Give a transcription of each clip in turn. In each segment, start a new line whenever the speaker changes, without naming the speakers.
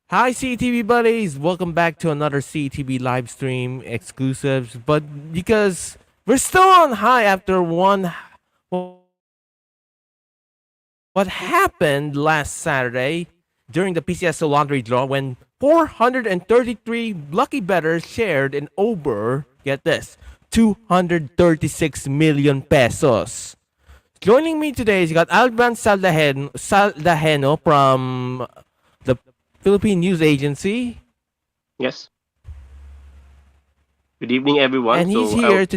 Hi, CETV buddies! Welcome back to another CETV live stream exclusives. But because we're still on high after what happened last Saturday during the Pcso lottery draw when 433 lucky bettors shared in over, get this, 236 million pesos. Joining me today is got Alban Saldajeno from the Philippine News Agency.
Yes. Good evening, everyone.
And he's
So,
here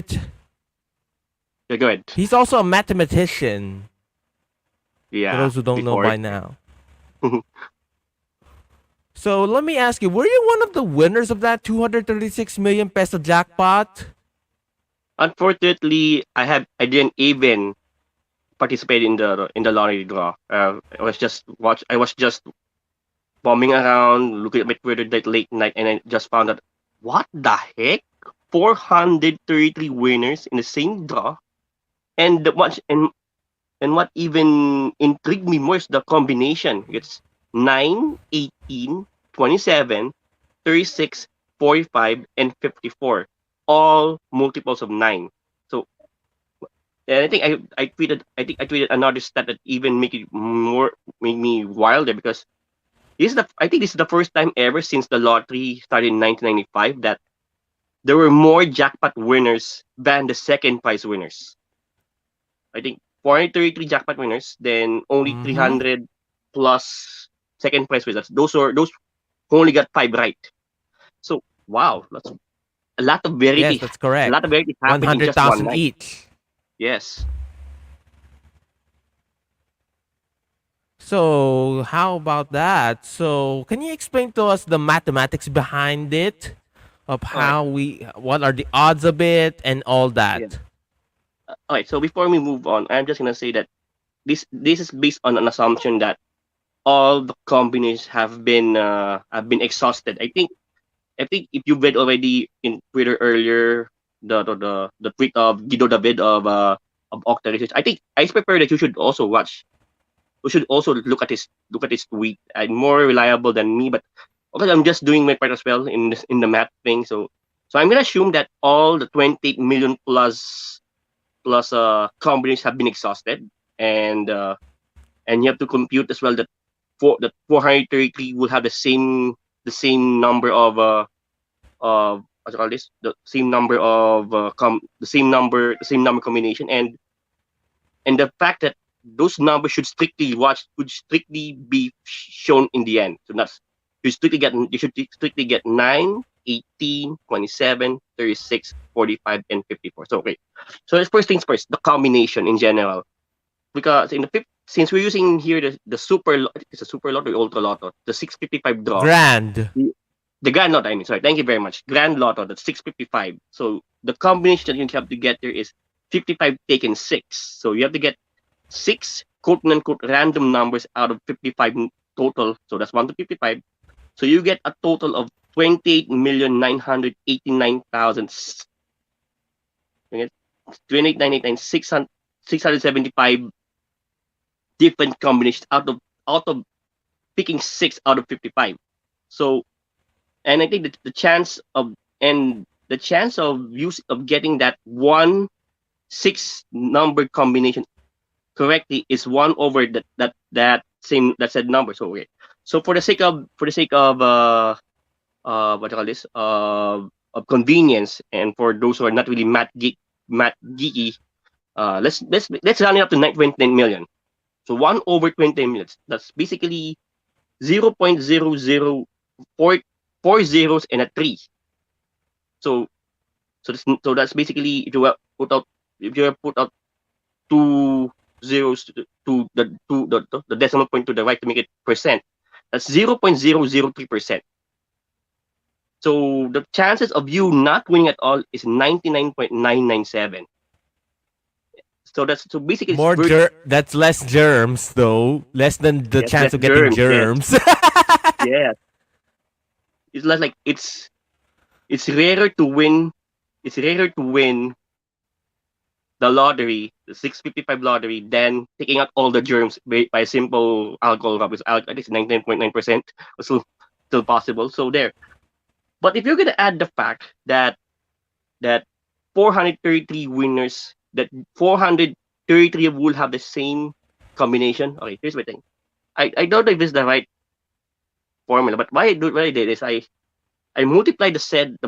yeah, go ahead.
he's also a mathematician, for
Yeah,
those who don't know
before.
by now. So let me ask you, were you one of the winners of that 236 million peso jackpot?
Unfortunately, I didn't even participate in the lottery draw. I was just bumming around, looking at my Twitter that late night, and I just found out what the heck, 433 winners in the same draw, and what even intrigued me more is the combination. It's 9, 18, 27, 36, 45, and 54. All multiples of 9. So, and I tweeted another stat that even make me wilder because I think this is the first time ever since the lottery started in 1995 that there were more jackpot winners than the second prize winners. I think 433 jackpot winners, then only
Mm-hmm.
300 plus second prize winners. Those who only got 5 right. So wow, that's a lot of
Yes,
variety.
that's
A lot
correct.
of variety happened in just one
100,000
night.
each.
Yes.
So how about that? So can you explain to us the mathematics behind it? Of
All right.
what are the odds of it and all
Yeah.
that?
All right. So before we move on, I'm just gonna say that this is based on an assumption that all the companies have been exhausted. I think if you read already in Twitter earlier the tweet of Guido David of Octa Research, I think I prefer that you should also watch. You should also look at his tweet. More reliable than me, but okay, I'm just doing my part as well in the math thing. So I'm gonna assume that all the 28 million plus companies have been exhausted, and uh, and you have to compute as well that 433 will have the same number of what do you call this, the same number of the same number combination, and the fact that those numbers should strictly be shown in the end. So that's you should strictly get 9, 18, 27, 36, 45, and 54. So okay, so let's first things first, the combination in general, because since we're using here the I think it's a super lotto or ultra lotto, the 655 draw,
Grand.
the, the grand lotto. I mean, sorry, thank you very much. Grand lotto, that's 655. So the combination that you have to get there is 55 taken six. So you have to get six quote unquote random numbers out of 55 total. So that's 1 to 55. So you get a total of 28,989,000. 675 different combinations out of picking six out of 55. So, and I think that the chance of getting that one six number combination correctly is one over that said number. So okay. So for the sake of what do you call this, of convenience, and for those who are not really math geeky, let's round it up to 29 million. So 1 over 20 minutes. That's basically 0.004 four zeros and a 3. So so that's basically if you put out two zeros to the decimal point to the right to make it percent, that's 0.003%. So the chances of you not winning at all is 99.997. So basically it's
That's less germs though. Less than the
yes, less
chance of getting
germs. Yes,
germs.
yes. It's less like it's rarer to win. It's rarer to win the lottery, the 655 lottery, than taking out all the germs by a simple alcohol rub. I think it's 99.9%. So still possible. So there. But if you're gonna add the fact that 433 winners, that 433 will have the same combination. Okay, here's my thing. I don't know if this is the right formula, but what I did is I multiply the said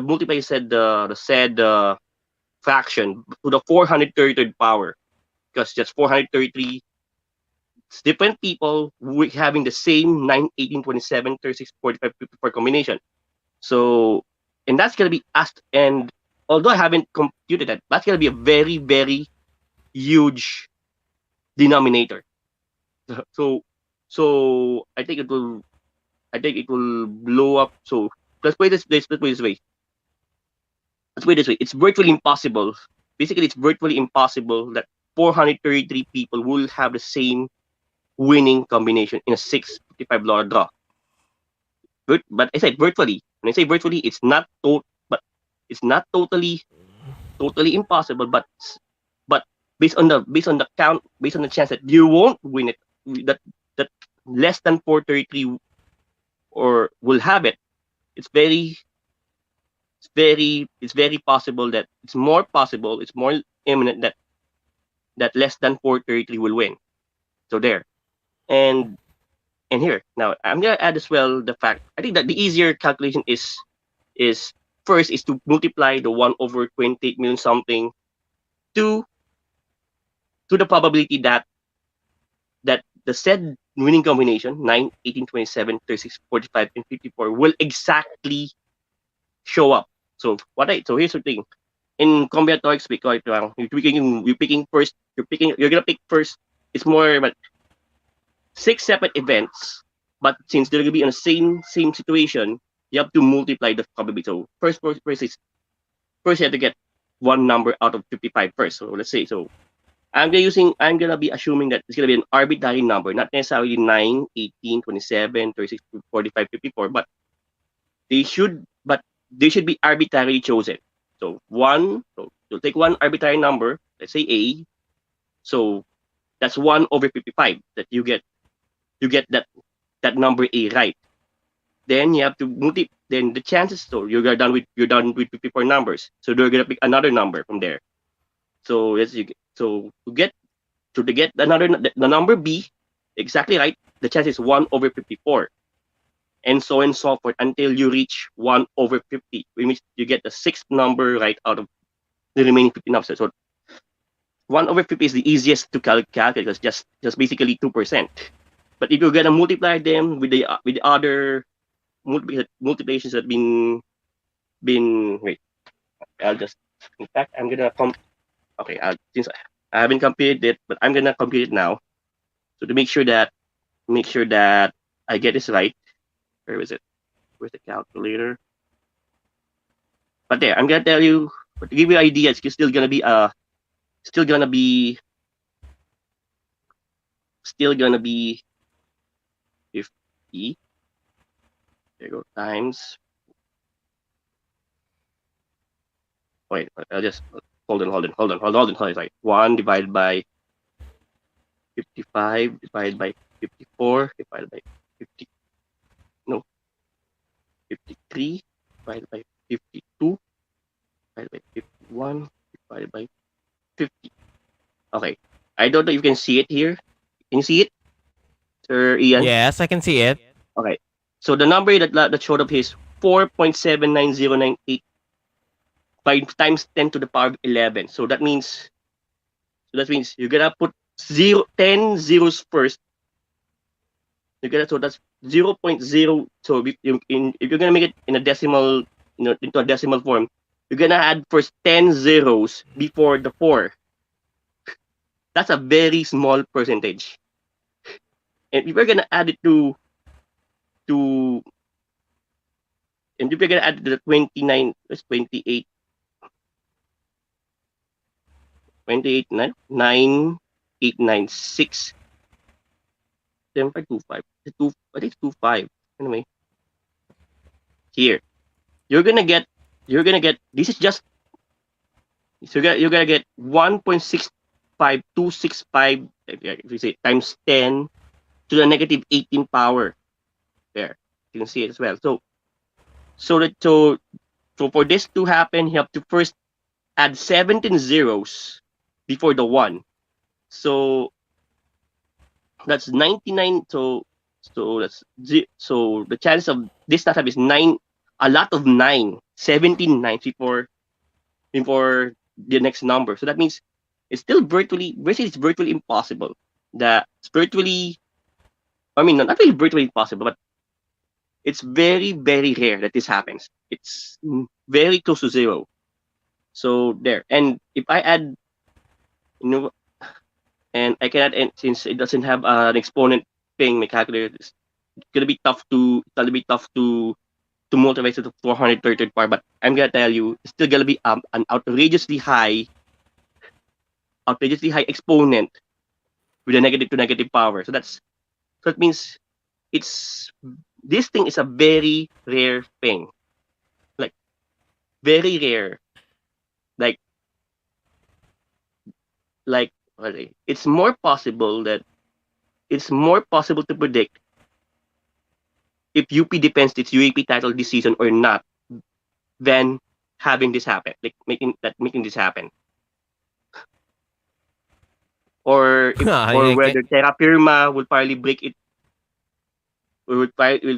fraction to the 433rd power, because just 433 different people having the same 9, 18, 27, 36, 45, 54 combination. So, and that's gonna be asked. And although I haven't computed that, that's gonna be a very, very huge denominator. So, so I think it will blow up. So let's put this, let's put it this way. Let's put it this way. It's virtually impossible. Basically, it's virtually impossible that 433 people will have the same winning combination in a $655 draw. But I said virtually. When I say virtually, but it's not totally impossible. But based on the count, based on the chance that you won't win it, that that less than 433 or will have it, it's very possible that it's more imminent that less than 433 will win. So there. And and here now I'm gonna add as well the fact. I think that the easier calculation is first is to multiply the 1 over 28 million something to the probability that the said winning combination 9, 18, 27, 36, 45, and 54 will exactly show up. So here's the thing. In combinatorics, you're gonna pick first. It's more but 6 separate events, but since they're gonna be in the same situation, you have to multiply the probability. So first you have to get one number out of 55 first. So let's say I'm gonna be assuming that it's gonna be an arbitrary number, not necessarily 9, 18, 27, 36, 45, 54, but they should be arbitrarily chosen. So you'll take one arbitrary number, let's say A. So that's 1 over 55 that you get that number A right. Then you have to multiply. Then the chances, so you're done with 54 numbers. So they're gonna pick another number from there. So let's you so to get the number B exactly right, the chance is 1 over 54, and so forth until you reach 1 over 50, which you get the sixth number right out of the remaining 50 numbers. So 1 over 50 is the easiest to calculate because just basically 2%. But if you're gonna multiply them with the other multiplications that been wait, I'll just in fact I'm gonna okay, since I haven't computed it, but I'm gonna compute it now. So to make sure that I get this right. Where is it? Where's the calculator? But there, I'm gonna tell you, but to give you an idea, it's still gonna be 50. There you go, times. Wait, I'll just hold on. Sorry. 1 divided by 55 divided by 54 divided by 50. No. 53 divided by 52 divided by 51 divided by 50. Okay. I don't know if you can see it here. Can you see it, Sir Ian?
Yes, I can see it.
Okay. So the number that showed up here is 4.79098 by times 10 to the power of 11. So that means you're gonna put 10 zeros first. So that's 0.0. So if you're gonna make it in a decimal, into a decimal form, you're gonna add first 10 zeros before the 4. That's a very small percentage. And if you're gonna add it to and if you're gonna add the 29, that's 28, 9, 8, 9, 6, 7, 5, 2, 5. I think it's 2, 5. Anyway, here you're gonna get this is just so you're gonna get 1.65265 if you say times 10 to the negative 18 power there. You can see it as well. So for this to happen, you have to first add 17 zeros before the 1. So that's 99. So the chance of this not happen is 9, a lot of 17 nines before the next number. So that means it's still basically it's virtually impossible. That it's virtually, I mean, not really virtually impossible, but it's very, very rare that this happens. It's very close to zero. So there. And if I add, you know, and I cannot, and since it doesn't have an exponent thing, my calculator, it's gonna be tough to multiply to the 433rd power. But I'm gonna tell you, it's still gonna be an outrageously high exponent with a negative to negative power. So that means it's this thing is a very rare thing, like very rare, like okay, it's more possible to predict if UP defends its UAP title this season or not than having this happen, like making this happen, or
I
whether Terra Firma will probably break it, or will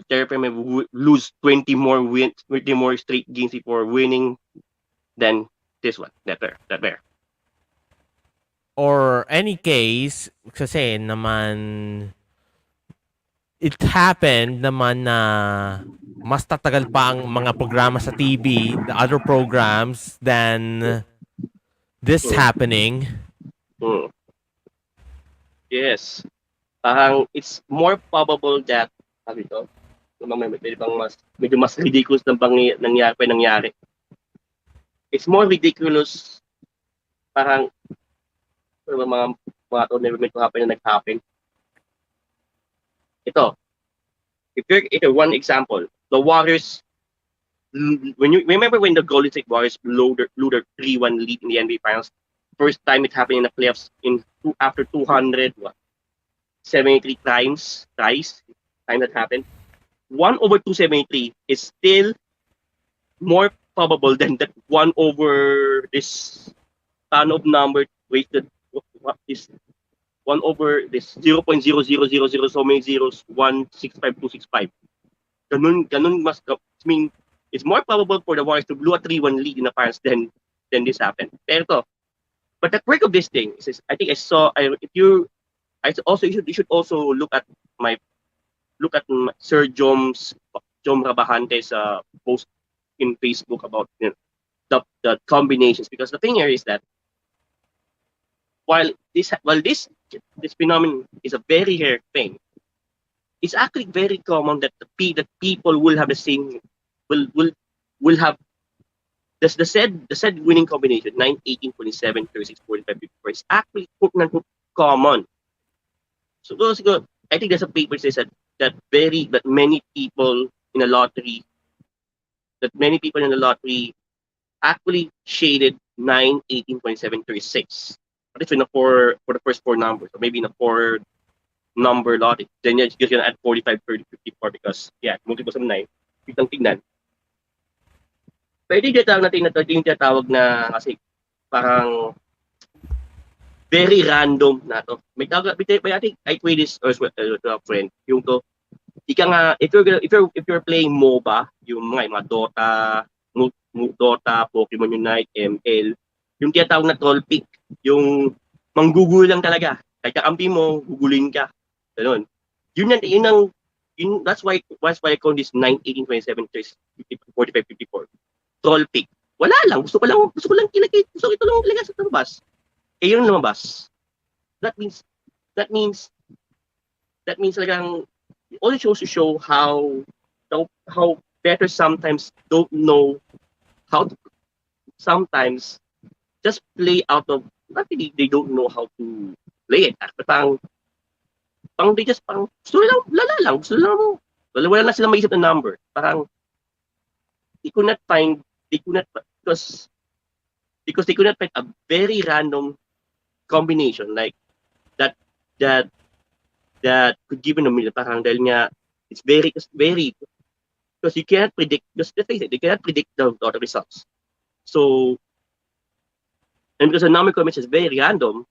Terra Firma lose 20 more straight games before winning than this one, that there.
or any case, kasi naman, it happened naman na mas tatagal pa ang mga programa sa TV, the other programs, than this
Mm,
happening.
mm. Yes. Parang it's more probable that, sabi ito, medyo mas ridiculous ng nangyari. It's more ridiculous, parang mga tournament to happen na nag-happen. Ito, ito one example, the Warriors, when you remember when the Golden State Warriors blew their 3-1 lead in the NBA Finals, first time it happened in the playoffs after 273 times that happened. 1/273 is still more probable than that 1 over this ton of number wasted. What is 1 over this 0.0000 so many zeros 165265. Ganun mas, I mean, it's more probable for the Warriors to blow a 3-1 lead in the finals than this happened. Pero but the quirk of this thing is I think you should also look at Sir Jom Rabahante's post in Facebook about the combinations, because the thing here is that while this phenomenon is a very rare thing, it's actually very common that that people will have the same will have the said winning combination 9, 18, 27, 36, 45, 54 is actually common. So I think there's a paper says that many people in the lottery actually shaded 9, 18, 27, 36. At least for the first 4 numbers, or maybe in a 4 number lottery. Then you're just gonna add 45, 30, 54 because multiples of 9. Tignan. Pero yung tinatawag na kasi parang very random na to. May I think I tweet this as well to a friend. Yung to, if you're playing MOBA, yung mga Dota, Dota, Pokemon Unite, ML, yung tinatawag na troll pick, yung manggugul lang talaga. Kahit kakampi mo, gugulin ka. Ganun. That's why I call this 9, 18, 27, 30, 45, 54. Troll pick. Wala lang. Gusto ko lang ilagay. Gusto ko ito lang ilagay sa labas. Yun lumabas. That means talagang it only shows to show how better sometimes don't know how to sometimes just play out of, not really they don't know how to play it. But they just gusto lang, lala lang, gusto lang mo. Wala na silang maisip na number. Parang because they could not find a very random combination like that could give them a million. Parang dahil nga it's very because you cannot predict, just let's face it, you cannot predict the lottery results. So, and because the number combination is very random,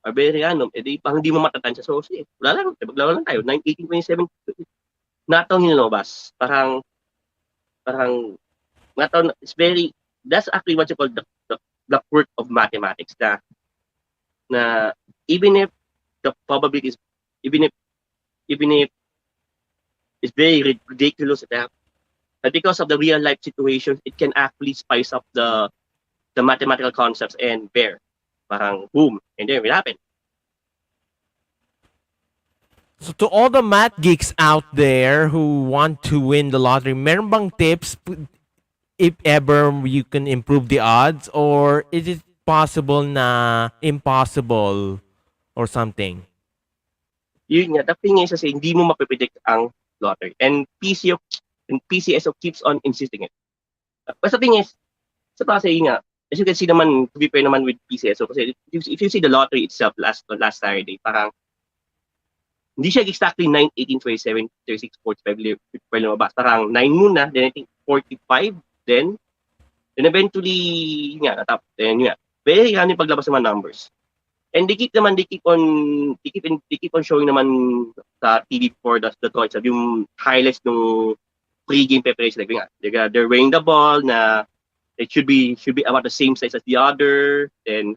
edi parang hindi mo matatansya. So, sige, wala lang, maglaro lang tayo. 9, 18, 27, natong nilabas. Parang, natong, it's very, that's actually what you call the quirk of mathematics na even if the probability is, even if it's very ridiculous, but because of the real life situations, it can actually spice up the mathematical concepts and parang boom, and then it happened.
So to all the math geeks out there who want to win the lottery, meron bang tips if ever you can improve the odds, or is it possible na impossible or something?
Yun nga, the thing is kasi hindi mo mapipredict ang lottery. And PCSO keeps on insisting it. But the thing is, sa kasi nga, as you can see naman, to be fair naman with PCSO, kasi if you see the lottery itself last Saturday, parang hindi siya exactly 9, 18, 27, 36, 45 lumabas. Parang 9 muna, then I think 45, then eventually, nga, natap. Then yun nga, very random paglabas ng mga numbers. And they keep on showing naman sa TV for the toys, yung highlights ng pre-game preparation. Like, they're weighing the ball na it should be about the same size as the other. Then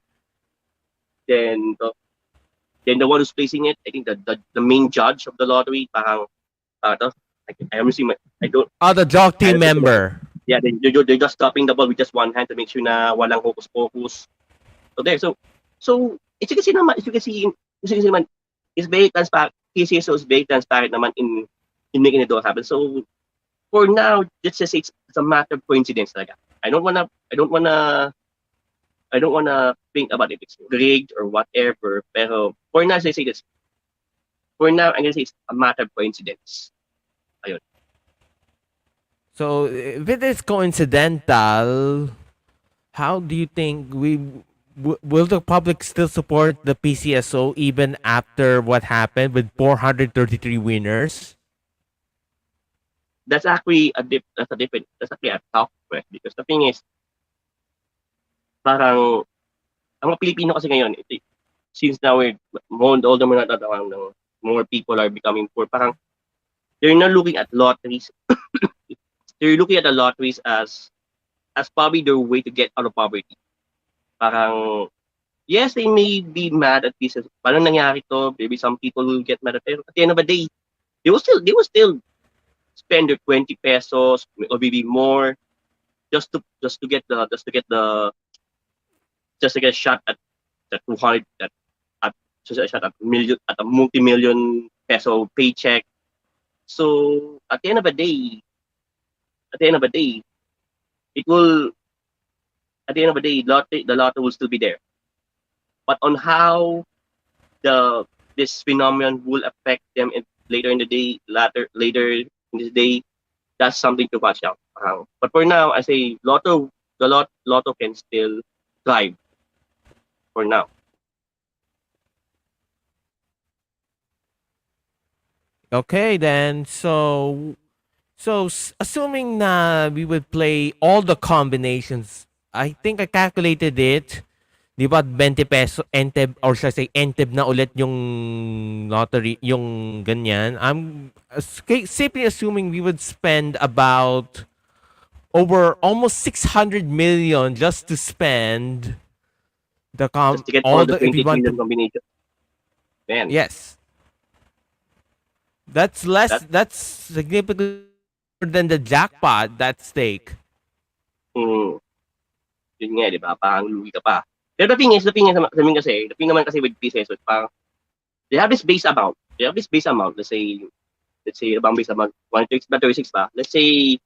the one who's placing it, I think the main judge of the lottery, parang I am assuming I don't.
The jock team member.
Yeah, they're just stopping the ball with just one hand to make sure na walang hocus pocus. So there, so as you can see naman, it's very transparent. Pcso is very transparent naman in making it all happen. So for now, let's just say it's a matter of coincidence talaga. I don't wanna think about if it's rigged or whatever. Pero for now, as I say this, for now, I'm gonna say it's a matter of coincidence. Ayun.
So if it is coincidental, how do you think will the public still support the PCSO even after what happened with 433 winners?
That's actually that's actually a tough question, because the thing is, parang ang mga Pilipino kasi ngayon, since now we're more older, more people are becoming poor, parang they're not looking at lotteries. They're looking at the lotteries as probably their way to get out of poverty. Parang, yes, they may be mad at this. Parang nangyari to, maybe some people will get mad at it. At the end of the day, they will still spend their 20 pesos or maybe more just to get a shot at the 200 at a shot at a multi-million peso paycheck. So at the end of the day, the lotto will still be there. But on how this phenomenon will affect them later in the day, that's something to watch out. But for now, I say lotto can still thrive for now.
Okay, then. Assuming na we would play all the combinations, I think I calculated it. Di ba 20 peso enteb, or should I say enteb na ulit yung lottery, yung ganyan. I'm simply assuming we would spend about over almost 600 million just to spend
Just to get all the 20 million combination. Man.
Yes. That's significantly more than the jackpot, that stake.
Yun nga, di ba? Parang lugi ka pa. Pero the thing naman kasi with Pcso, parang they have this base amount. Let's say abang base amount 136 ba? Let's say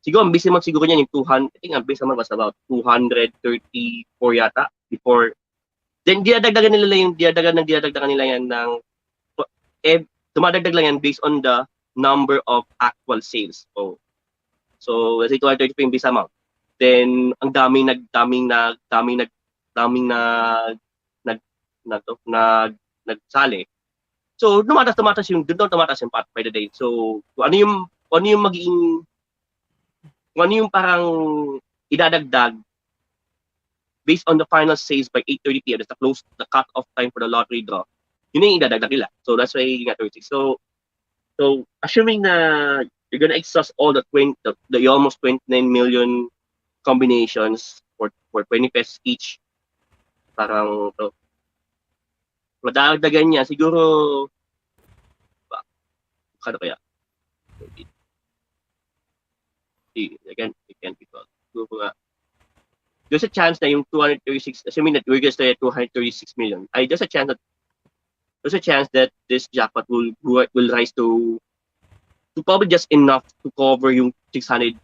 siguro ang base amount siguro niyan yung 200. I think ang base amount was about 234 yata before. Then dinadagdagan nila yan ng dumadagdag lang yan based on the number of actual sales. So let's say 235 yung base amount. Then ang daming nagsali. So tumataas yung pot by the day. So ano yung kung ano yung magiging, kung ano yung parang idadagdag based on the final sales by 8:30 p.m. That's the cut-off time for the lottery draw. Yun yung idadagdag nila. So that's why you got 36. So assuming na you're gonna exhaust all the almost 29 million combinations for 20 pesos each, parang to, madagdagan niya siguro, kano kaya? Again, people. Siguro nga, there's a chance na yung 236, assuming that we're gonna stay at 236 million, there's a chance that this jackpot will rise to probably just enough to cover yung 600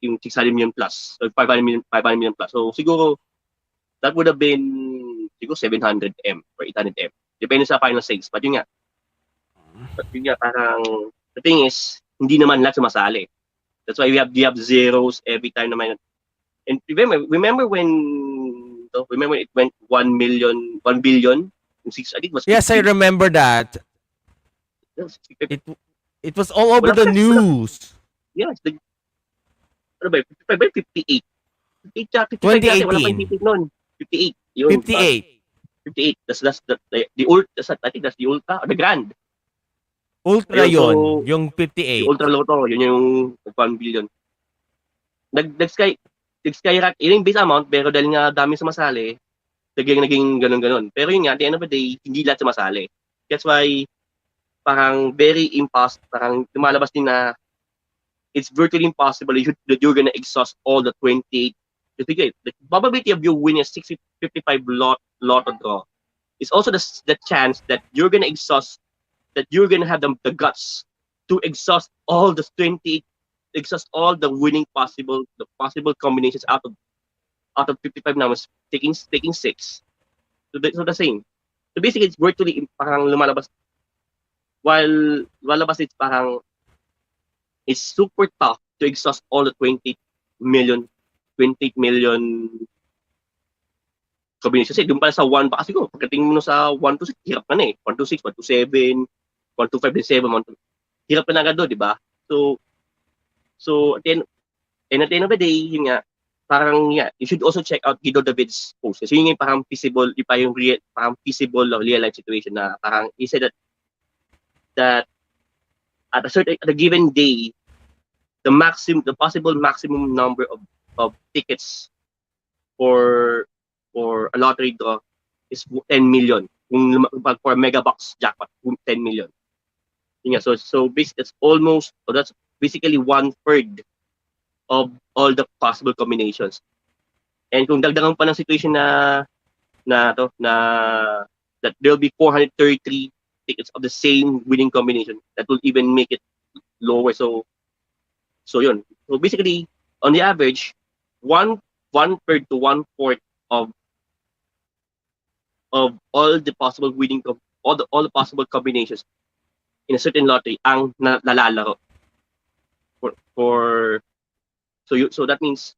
yung 600 million plus, or 500 million plus. So siguro that would have been siguro 700 M or 800 M. Depende sa final sales. But yun nga, parang the thing is, hindi naman lahat sumasali. That's why we have zeros every time naman. And remember when it went 1 billion, I think it was 50.
Yes, I remember that. It was all over the news.
Yes, ano ba, 58. 55 dati, wala pa yung
2018.
noon. 58. Yun,
58.
58. That's the old, I think that's the Ultra, the Grand.
Ultra
Ayun,
yon,
so,
yung
yung
58.
Ultra Lotto, yun yung 1 billion. Nag-skyrocket, yun yung base amount, pero dahil nga dami sumasali, naging ganun-ganun. Pero yun nga, at the end of the day, hindi lahat sumasali. That's why, parang parang lumalabas din na it's virtually impossible that you're gonna exhaust all the 28. The probability of you winning a 55 lotto draw is also the chance that you're gonna have the guts to exhaust all the 28, exhaust all the possible combinations out of 55 numbers, taking 6. So the same. So basically, it's virtually parang lumalabas. While lumalabas, it's super tough to exhaust all the 28 million combinations. Kasi doon pala sa 1, baka siguro, pagdating mo sa 1 to 6, hirap ka na eh. 1 to 6, 1 to 7, 1 to 5, 7, 1 to... Hirap ka na agad doon, di ba? So at the end of the day, yun nga, parang you should also check out Guido David's post. Kasi yun yung parang feasible, parang feasible real life situation na parang he said that at a given day, the possible maximum number of tickets for a lottery draw is 10 million. Kung for mega box jackpot, 10 million. Yeah, so that's basically 1/3 of all the possible combinations. And kung dagdagan pa ng situation that there'll be 433 tickets of the same winning combination, that will even make it lower. So yun. So basically, on the average, 1/3 to 1/4 of all the possible all the possible combinations in a certain lottery ang nalalaro so that means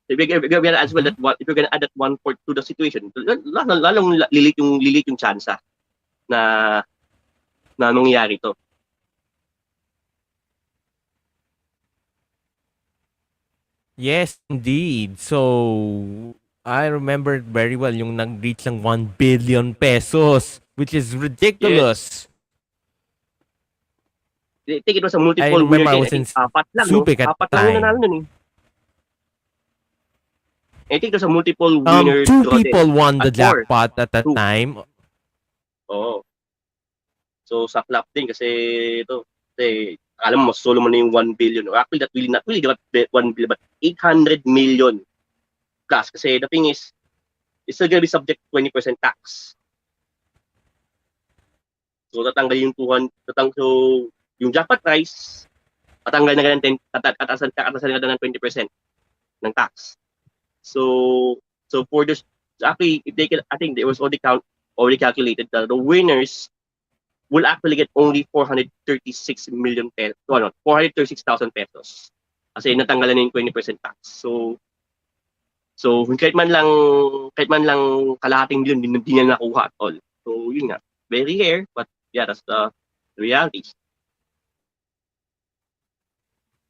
if you're gonna as well that if you're gonna add that 1/4 to the situation, lalong lilit yung chance na nangyari to.
Yes, indeed. So, I remember very well yung nag-reach ng 1 billion pesos, which is ridiculous.
I think it was a
I
multiple winner
remember I
din.
was in
Apat lang, no?
Subic at
Apat
the
lang yung nanalo
time.
nun eh. I think there's a multiple winner
Two
draw din.
people won the
4.
jackpot at that
2.
time.
Oo. So, saklap din kasi ito. Kasi, alam mo, solo mo na yung 1 billion. Or actually, not really 1 billion, but 800 million plus. Kasi the thing is, it's still gonna be subject to 20% tax. So, tatanggal yung 200, so, yung jackpot price, tatanggal na ganun, katasan na ng 20% ng tax. So for this, actually, I think there was already calculated that the winners will actually get only 436 million pesos. 436,000 pesos. Kasi natanggalan na yung 20% tax. So kahit man lang kalahating yun, hindi niya nakuha at all. So yun nga, very rare, but yeah, that's the reality.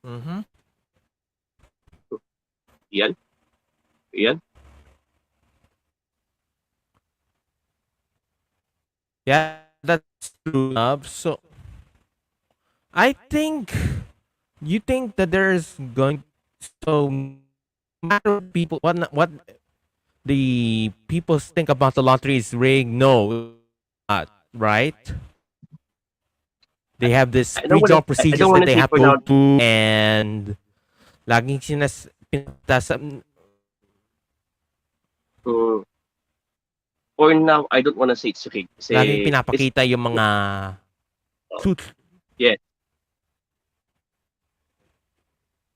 Mm-hmm.
Ian? Ian?
Yeah, that's true enough. So I think you think that there's going so no matter what people what the people think about the lottery is rigged. No, not right. They have this pre-draw
I don't
procedures
want
that
to
they
say
have
for
to go
now.
to, and laging
Uh, for now, I don't want to say it's rigged.
laging
Kasi it's
pinapakita yung mga
uh,
truth.
yeah.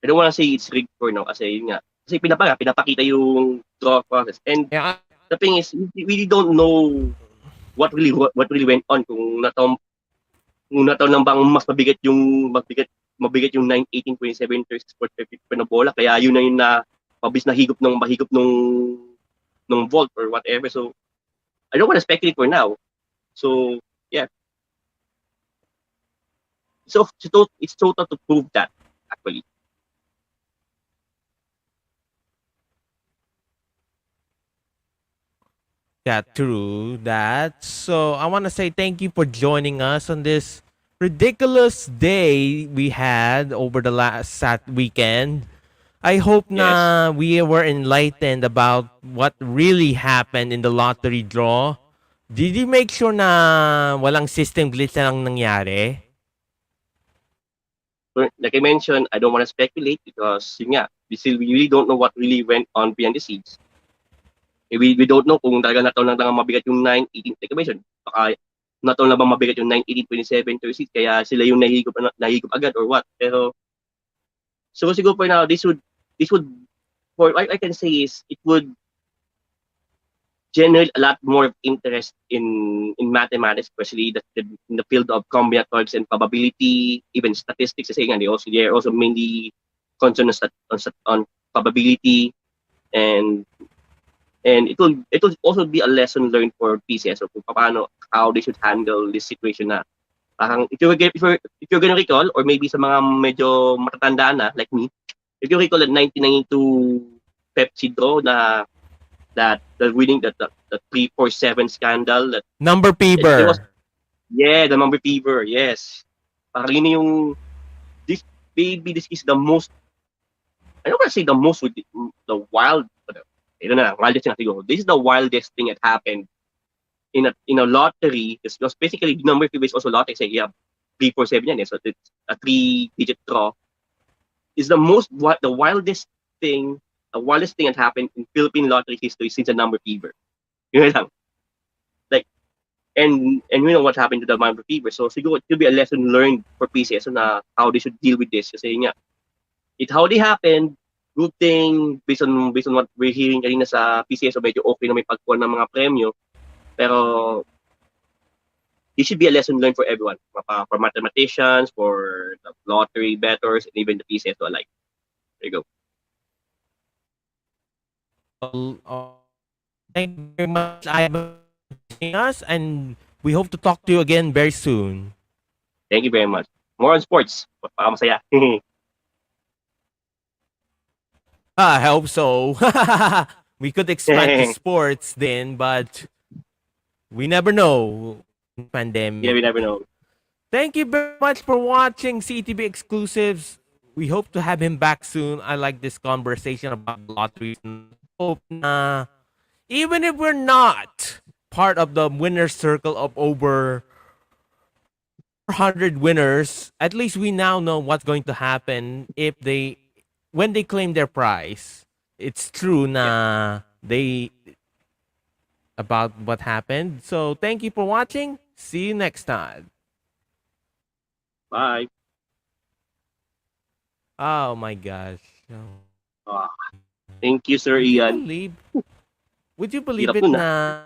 I don't want to say it's rigged for now kasi yun nga. Kasi pinapakita yung draw process. And
Yeah,
the thing is, we really don't know what really went on kung nataon lang bang mas mabigat yung 9, 18, 27, 34, 50 na bola. Kaya yun na yung mabilis na mahigop nung vault or whatever. So, I don't want to speculate for now. So, yeah. So, it's total to prove that, actually.
yeah, true that. So I want to say thank you for joining us on this ridiculous day we had over the last weekend. I hope
Yes.
na we were enlightened about what really happened in the lottery draw. Did you make sure na walang system glitch na lang nangyari?
So, like I mentioned, I don't want to speculate because, yun nga, we really don't know what really went on behind the scenes. We don't know kung talaga nataon lang mabigat yung 9, 18, like I mentioned, baka nataon lang bang mabigat yung 9, 18, 27, 36, kaya sila yung nahigop agad or what. Pero, so siguro for now, this would, for what I can say is, it would generate a lot more interest in mathematics, especially in the field of combinatorics and probability, even statistics. Kasi nga, they are also mainly concerned on probability, and it will also be a lesson learned for Pcso kung paano how they should handle this situation na parang if you're gonna recall, or maybe sa mga medyo matatanda na like me, if you recall the 1992 Pepsi na that the winning the 347 scandal, that
Number
there was,
Peeber.
yeah, the number fever, yes. Parang yun yung this maybe this is the most, I don't want to say the most with the wild, but I don't know, wildest thing siguro. This is the wildest thing that happened in a lottery. Because basically the number fever is also lottery. Say yeah, 347 yan, eh. So it's a 3-digit draw. Is the wildest thing that happened in Philippine lottery history since the number fever. Yun lang. Like, and you know what happened to the number fever. So siguro it could be a lesson learned for PCS na how they should deal with this. Kasi nga, it how they happened. Good thing based on what we're hearing kanina sa PCS, so medyo okay na may pagkuha ng mga premyo. Pero it should be a lesson learned for everyone, for mathematicians, for the lottery bettors, and even the PCS alike. There you go.
Thank you very much, Ivan, for joining us, and we hope to talk to you again very soon.
Thank you very much. More on sports. Masaya.
I hope so. We could expand to sports then, but we never know.
Yeah,
Pandemic.
we never know.
Thank you very much for watching CETV Exclusives. We hope to have him back soon. I like this conversation about lotteries. Hope na even if we're not part of the winner's circle of over 400 winners, at least we now know what's going to happen if they when they claim their prize. It's true
Yeah.
na they about what happened. So thank you for watching. See you next time.
Bye.
Oh my gosh.
Ah, thank you, Sir
Would you
Ian.
believe would you believe
Hirap
it
nun, ah.
na